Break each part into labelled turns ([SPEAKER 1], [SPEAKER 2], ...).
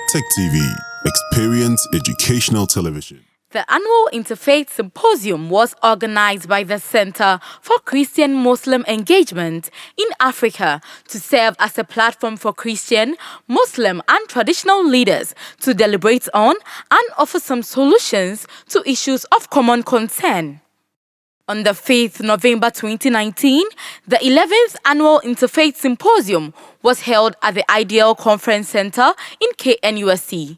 [SPEAKER 1] KNUST-TEK TV. Experience educational television.
[SPEAKER 2] The annual Interfaith Symposium was organized by the Center for Christian-Muslim Engagement in Africa to serve as a platform for Christian, Muslim, and traditional leaders to deliberate on and offer some solutions to issues of common concern. On the 5th November 2019, the 11th Annual Interfaith Symposium was held at the Ideal Conference Center in KNUST.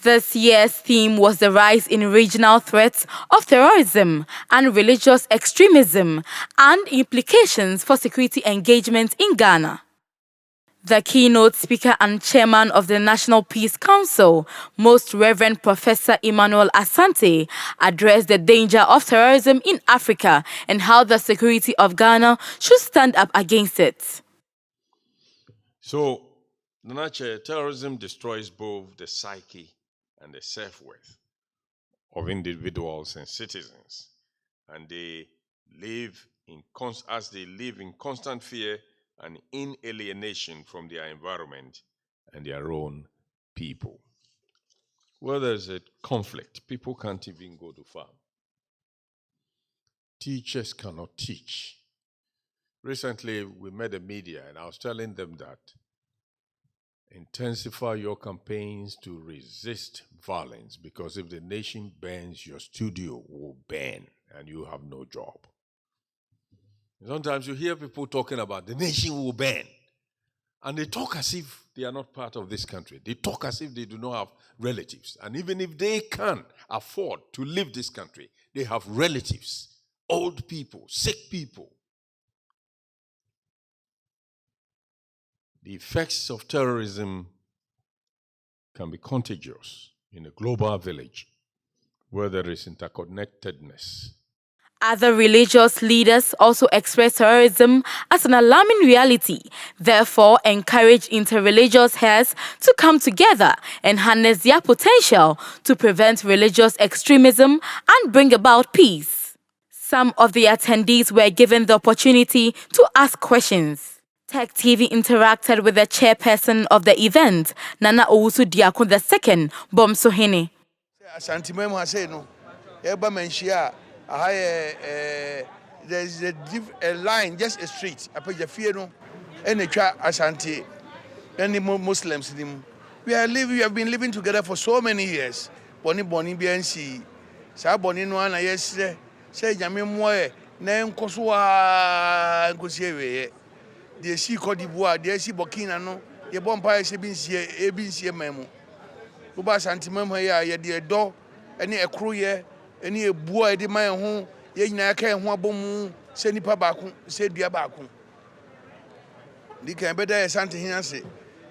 [SPEAKER 2] This year's theme was the rise in regional threats of terrorism and religious extremism and implications for security engagement in Ghana. The keynote speaker and chairman of the National Peace Council, Most Reverend Professor Emmanuel Asante, addressed the danger of terrorism in Africa and how the security of Ghana should stand up against it.
[SPEAKER 3] So, terrorism destroys both the psyche and the self-worth of individuals and citizens, and they live in constant fear and alienation from their environment and their own people. Where there's a conflict, people can't even go to farm. Teachers cannot teach. Recently, we met the media, and I was telling them that intensify your campaigns to resist violence, because if the nation burns, your studio will burn and you have no job. Sometimes you hear people talking about the nation will burn, and they talk as if they are not part of this country. They talk as if they do not have relatives. And even if they can afford to leave this country, they have relatives, old people, sick people. The effects of terrorism can be contagious in a global village where there is interconnectedness.
[SPEAKER 2] Other religious leaders also expressed terrorism as an alarming reality, therefore encourage interreligious heads to come together and harness their potential to prevent religious extremism and bring about peace. Some of the attendees were given the opportunity to ask questions. TEK TV interacted with the chairperson of the event, Nana Owusu Diakon II, Bomsohene.
[SPEAKER 4] There's a line, just a street. And Asante, and the Muslims. We have been living together for so many years. Boni BNC, Sa Boni no ana yesterday. Say Jame Moe, Name Kosua and Kosiewe. The sea Cote d'Ivoire, the sea Burkina no, the Bompire Sebinci Memo. Uba Santimemo here, the door, any a crew here. Any a boy de my home, ye na ka ho abomu se nipa baako se dua baako di kan beda ye sante hinase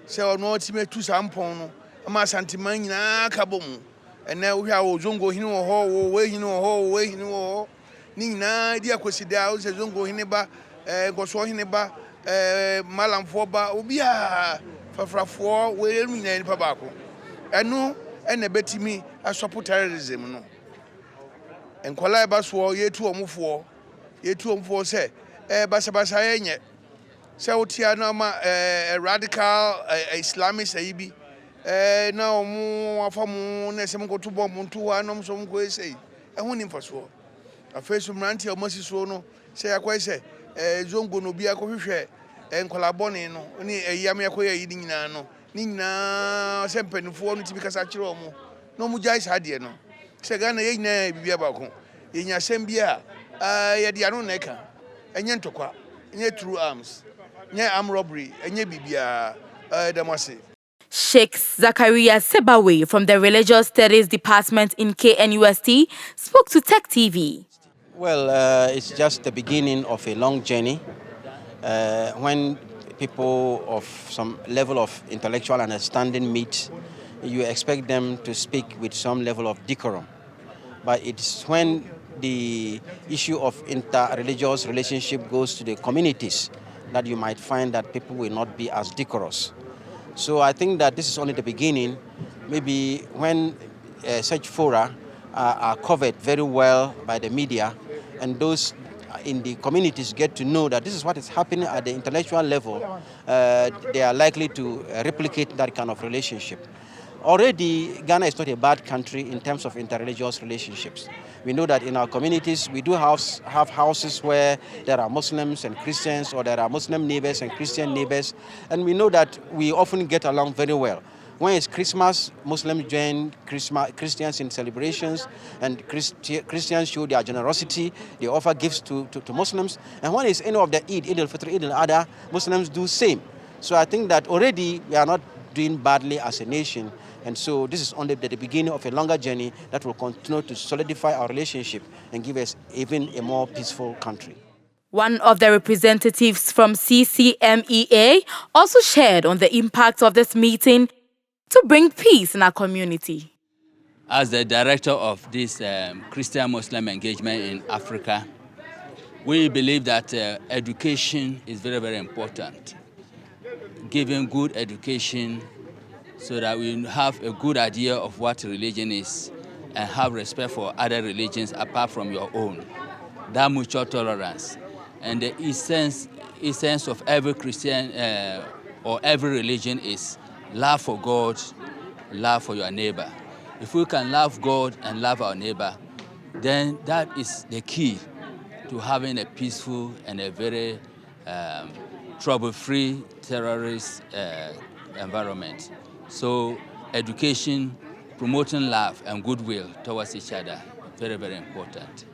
[SPEAKER 4] se ono otime tu sampon no ama sante man nyina ka bomu ene wo hwa wo zongo hini wo ho wo we hini wo ho we hini wo ni nyina di akosida wo se zongo hini ba goso hini ba malamfo ba obi a fafrafo we nu nyina nipa baako eno ene betimi asopo terrorism no. And Kola Baswo, ye two omufo say, Basabasa yenye. Sautiana, a radical Islamist, aibi. Now, more from Nesam go to bomb to one of some go say, I want him for so. A face from Ranty or Moses Sono, say, I quite say, Zongo no be a coffee share, and Colabonino, only a Yamiakoya eating nano, Nina, Sempen, for it because I chiromo. No Mujais had no. Segana yene bibia bako yenya sembia ya dia no neka enye ntokwa enye true arms nye arm robbery enye bibia demose.
[SPEAKER 2] Sheikh Zakaria Sebawe from the Religious Studies Department in KNUST spoke to TEK TV.
[SPEAKER 5] Well, it's just the beginning of a long journey when people of some level of intellectual understanding meet. You expect them to speak with some level of decorum. But it's when the issue of inter-religious relationship goes to the communities that you might find that people will not be as decorous. So I think that this is only the beginning. Maybe when such fora are covered very well by the media, and those in the communities get to know that this is what is happening at the intellectual level, they are likely to replicate that kind of relationship. Already, Ghana is not a bad country in terms of interreligious relationships. We know that in our communities, we do have houses where there are Muslims and Christians, or there are Muslim neighbors and Christian neighbors, and we know that we often get along very well. When it's Christmas, Muslims join Christians in celebrations, and Christians show their generosity. They offer gifts to Muslims. And when it's any of the Eid al-Fitr, Eid al-Adha, Muslims do same. So I think that already we are not doing badly as a nation. And so this is only the beginning of a longer journey that will continue to solidify our relationship and give us even a more peaceful country.
[SPEAKER 2] One of the representatives from CCMEA also shared on the impact of this meeting to bring peace in our community.
[SPEAKER 6] As the director of this Christian-Muslim engagement in Africa, we believe that education is very, very important. Giving good education so that we have a good idea of what religion is and have respect for other religions apart from your own. That mutual tolerance and the essence of every Christian or every religion is love for God, love for your neighbor. If we can love God and love our neighbor, then that is the key to having a peaceful and a very trouble-free terrorist environment. So education, promoting love and goodwill towards each other, very, very important.